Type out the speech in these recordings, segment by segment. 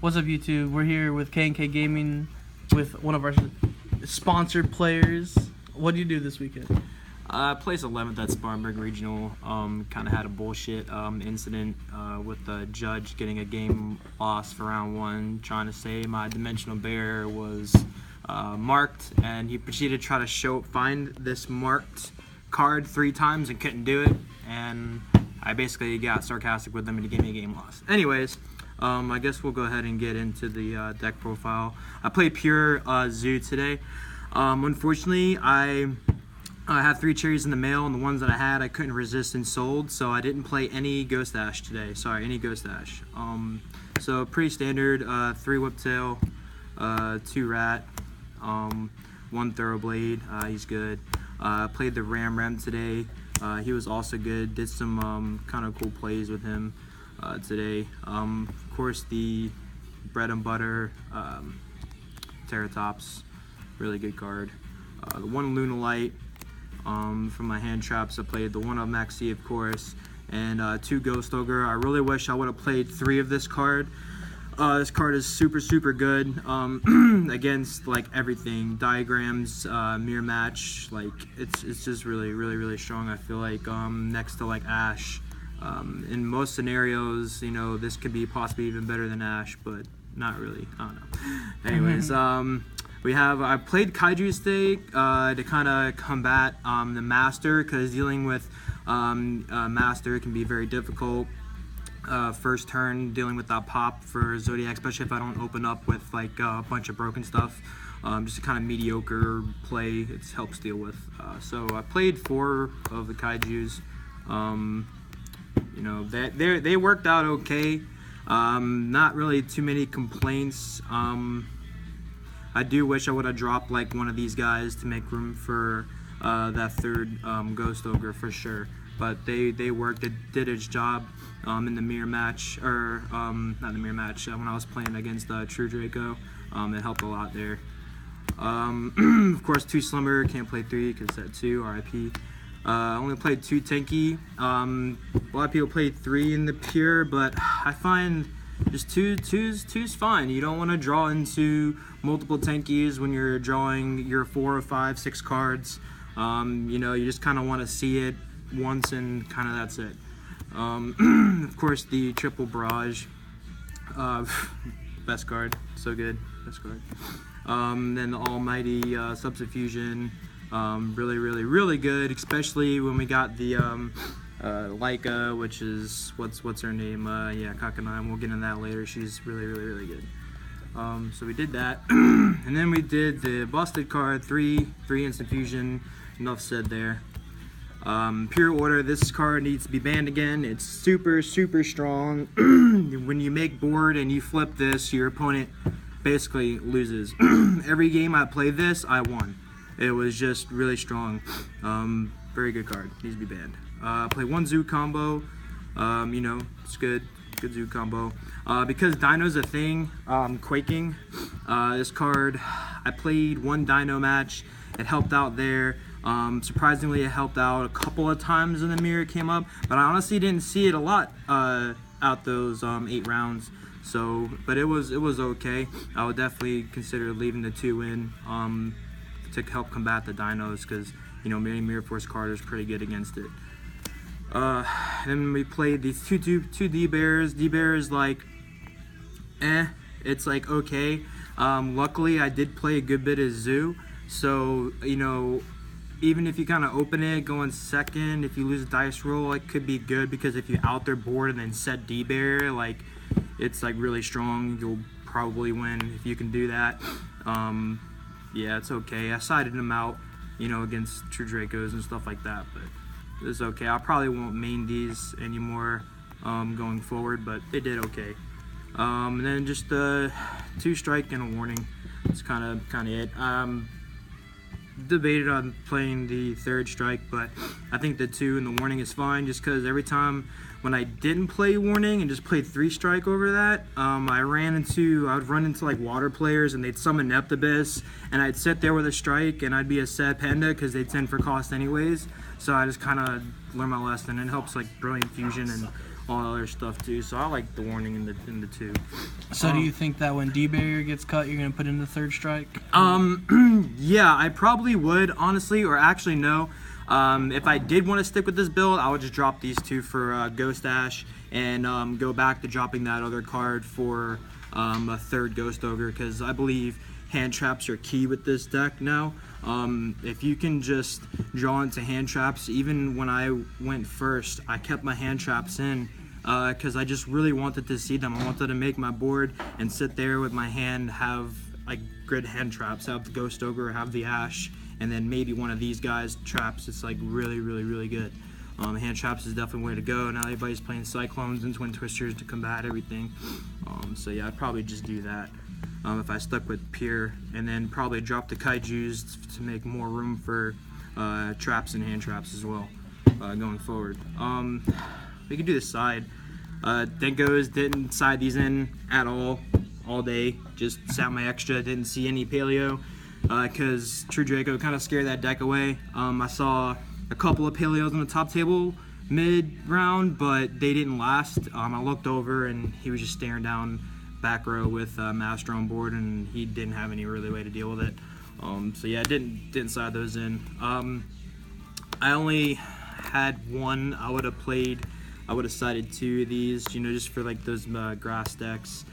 What's up, YouTube? We're here with K&K Gaming with one of our sponsored players. What do you do this weekend? Placed 11th at Spartanburg Regional. Kind of had a bullshit incident with the judge getting a game lost for round one, trying to say my dimensional bear was marked, and he proceeded to try to find this marked card 3 times and couldn't do it, and I basically got sarcastic with him and he gave me a game loss. Anyways, I guess we'll go ahead and get into the deck profile. I played pure Zoo today. Unfortunately, I had 3 cherries in the mail, and the ones that I had I couldn't resist and sold, so I didn't play any Ghost Ash today. Sorry, any Ghost Ash. So pretty standard, 3 Whiptail, 2 Rat, 1 Thoroughblade, he's good. Played the Ram today, he was also good. Did some kind of cool plays with him today. Of course, the Bread and Butter, Terratops, really good card. The 1 Lunalite. From my hand traps, I played the 1 of Maxi, of course, and 2 Ghost Ogre. I really wish I would have played 3 of this card. This card is super good against like everything, diagrams, mirror match. Like it's just really strong. I feel like next to like Ash. In most scenarios, you know, this could be possibly even better than Ash, but not really. I don't know. Anyways, I played Kaiju's today to kind of combat the Master, because dealing with Master can be very difficult. First turn, dealing with that pop for Zoodiacs, especially if I don't open up with like a bunch of broken stuff. Just a kind of mediocre play, it helps deal with. So I played 4 of the Kaijus. You know, they worked out okay. Not really too many complaints. I do wish I would have dropped like one of these guys to make room for that 3rd Ghost Ogre for sure. But they worked, it did its job in the mirror match, or not the mirror match, when I was playing against True Draco. It helped a lot there. Of course, 2 Slumber, can't play 3 because that 2, RIP. Only played 2 Tanky. A lot of people played 3 in the pure, but I find just two's fine. You don't want to draw into multiple tankies when you're drawing your 4 or 5, 6 cards. You know, you just kind of want to see it once and kind of that's it. Of course, the triple barrage, best card, so good, best card. Then the almighty substitution, really good, especially when we got the Laika, which is what's her name? Yeah, Kakanai. We'll get into that later. She's really good. So we did that, and then we did the busted card, 3 instant fusion. Enough said there. Pure order. This card needs to be banned again. It's super strong. When you make board and you flip this, your opponent basically loses. Every game I played this, I won. It was just really strong. Very good card. Needs to be banned. Play 1 Zoo combo. You know, it's good Zoo combo. Because Dino's a thing, Quaking, this card, I played 1 Dino match. It helped out there. Surprisingly, it helped out a couple of times in the mirror it came up, but I honestly didn't see it a lot out those 8 rounds. So, but it was okay. I would definitely consider leaving the 2 in to help combat the Dinos, because you know, Mirror Force card is pretty good against it. Then we played these two D-Bears. D-Bear is like, it's like okay. Luckily, I did play a good bit of Zoo, so you know, even if you kind of open it, going second, if you lose a dice roll, it could be good, because if you out their board and then set D-Bear, like it's like really strong. You'll probably win if you can do that. Yeah, it's okay. I sided them out, you know, against True Dracos and stuff like that, but it's okay. I probably won't main these anymore going forward, but they did okay. And then just 2 strike and a warning. It's kind of it. Debated on playing the 3rd strike, but I think the 2 and the warning is fine, just because every time when I didn't play warning and just played 3 strike over that, I would run into like water players and they'd summon Neptibus, and I'd sit there with a strike and I'd be a sad panda because they'd send for cost anyways. So I just kind of learned my lesson. It helps like Brilliant Fusion and all other stuff too. So I like the warning in the 2. So do you think that when D barrier gets cut, you're gonna put in the 3rd strike? Yeah, I probably would, honestly, or actually no. If I did want to stick with this build, I would just drop these 2 for Ghost Dash and go back to dropping that other card for a 3rd Ghost Ogre, because I believe hand traps are key with this deck now. If you can just draw into hand traps, even when I went first, I kept my hand traps in because I just really wanted to see them. I wanted to make my board and sit there with my hand, have like good hand traps, have the Ghost Ogre, have the Ash, and then maybe one of these guys traps. It's like really, really, really good. Hand traps is definitely the way to go. Now everybody's playing Cyclones and Twin Twisters to combat everything. So yeah, I'd probably just do that if I stuck with Pure, and then probably drop the Kaijus to make more room for traps and hand traps as well going forward. We could do the side. Denkos didn't side these in at all day. Just sat my extra, didn't see any paleo because True Draco kind of scared that deck away. I saw a couple of paleos on the top table mid-round, but they didn't last. I looked over and he was just staring down back row with Master on board, and he didn't have any really way to deal with it. So yeah, didn't side those in. I only had one. I would have sided 2 of these, just for like those grass decks,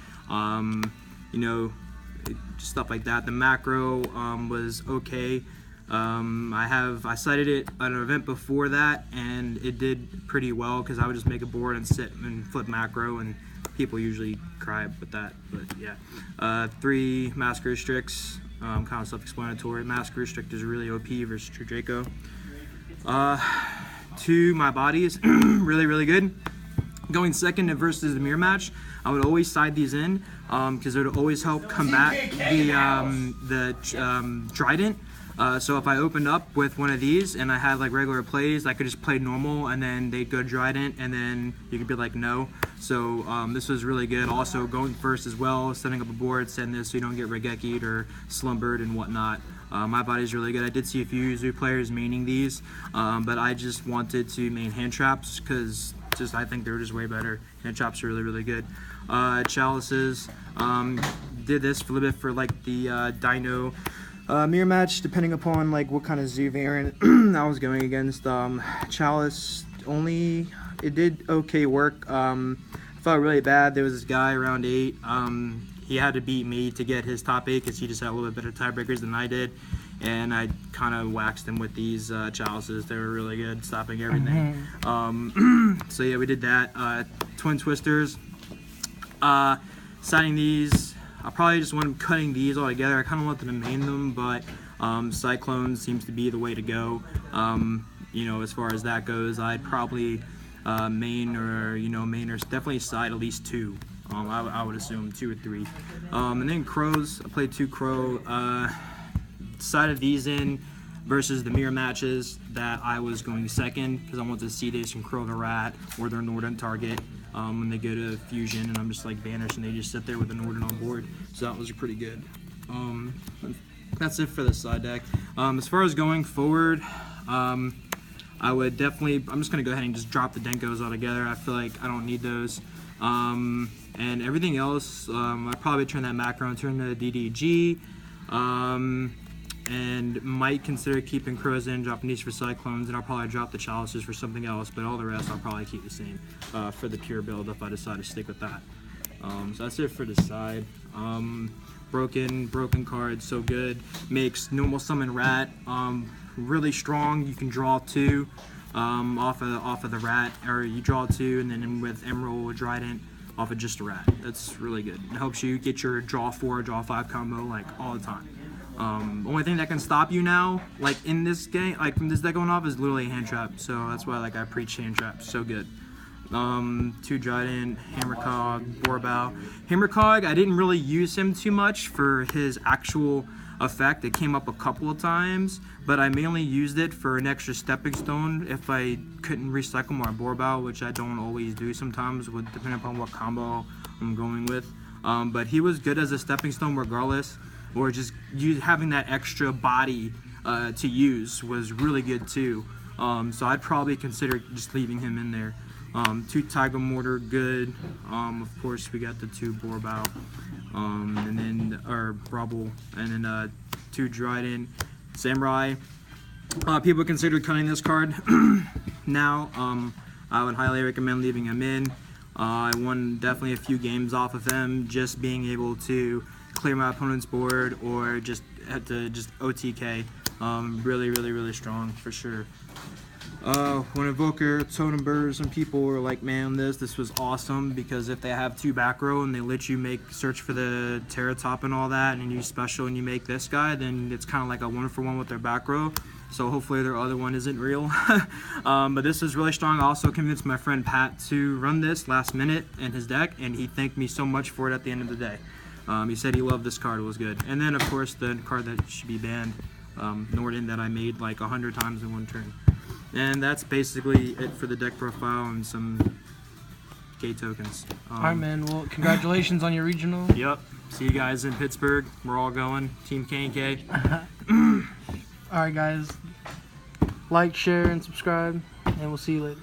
just stuff like that. The macro was okay. I sided it at an event before that, and it did pretty well because I would just make a board and sit and flip macro, and people usually cry with that. But yeah, 3 Mask Restricts, kind of self-explanatory. Mask Restrict is really OP versus True Draco. 2 My Bodies, really, really good. Going second versus the mirror match, I would always side these in because it would always help combat the Trident. So if I opened up with one of these and I had like regular plays, I could just play normal and then they'd go Trident and then you could be like no. So this was really good. Also going first as well, setting up a board, setting this so you don't get Regeki'd or slumbered and whatnot. My Body's really good. I did see a few Zoo players maining these, but I just wanted to main hand traps because I think they're just way better. Hand traps are really, really good. Chalices, did this for a little bit for like the Dino mirror match, depending upon like what kind of Zoo variant I was going against. Chalice only, it did okay work. I felt really bad. There was this guy around 8. He had to beat me to get his top 8 because he just had a little bit better tiebreakers than I did. And I kind of waxed him with these chalices. They were really good, stopping everything. So yeah, we did that. Twin Twisters, siding these. I probably just went cutting these all together. I kind of wanted to main them, but Cyclone seems to be the way to go. As far as that goes, I'd probably main or definitely side at least 2. I would assume 2 or 3. And then crows, I played 2 crow. Sided these in versus the mirror matches that I was going second because I wanted to see this and crow the rat or their Norden target when they go to fusion, and I'm just like banished and they just sit there with the Norden on board. So that was pretty good. That's it for the side deck. As far as going forward, I would definitely, I'm just going to go ahead and just drop the Denkos altogether. I feel like I don't need those. And everything else, I'd probably turn that macro and turn the DDG. And might consider keeping crows in, dropping these for Cyclones, and I'll probably drop the chalices for something else, but all the rest I'll probably keep the same for the pure build if I decide to stick with that. So that's it for the side. Broken card, so good. Makes normal summon rat really strong. You can draw 2 off of the rat, or you draw 2 and then with Emerald or Trident off of just a rat. That's really good. It helps you get your draw 4, draw 5 combo like all the time. Only thing that can stop you now, like in this game, like from this deck going off, is literally a hand trap. So that's why like I preach hand traps. So good. 2 Trident, Hammercog, Borbao. Hammercog, I didn't really use him too much for his actual effect. It came up a couple of times, but I mainly used it for an extra stepping stone if I couldn't recycle my Borbao, which I don't always do sometimes, depending upon what combo I'm going with. But he was good as a stepping stone regardless, or just having that extra body to use was really good too. So I'd probably consider just leaving him in there. 2 Tiger Mortar, good. Of course, we got the 2 Borbao, and then Brubble, and then 2 Dryden Samurai. People consider cutting this card now. I would highly recommend leaving him in. I won definitely a few games off of him, just being able to clear my opponent's board or just had to just OTK. Really strong for sure. When Evoker, Totem Birds, and people were like, man, this was awesome, because if they have 2 back row and they let you search for the Terratop and all that, and you special and you make this guy, then it's kind of like a 1-for-1 with their back row. So hopefully their other one isn't real. But this is really strong. I also convinced my friend Pat to run this last minute in his deck, and he thanked me so much for it at the end of the day. He said he loved this card, it was good. And then of course the card that should be banned, Norden, that I made like 100 times in one turn. And that's basically it for the deck profile and some K tokens. Alright, man. Well, congratulations on your regional. Yep. See you guys in Pittsburgh. We're all going. Team K&K. Alright, guys. Like, share, and subscribe, and we'll see you later.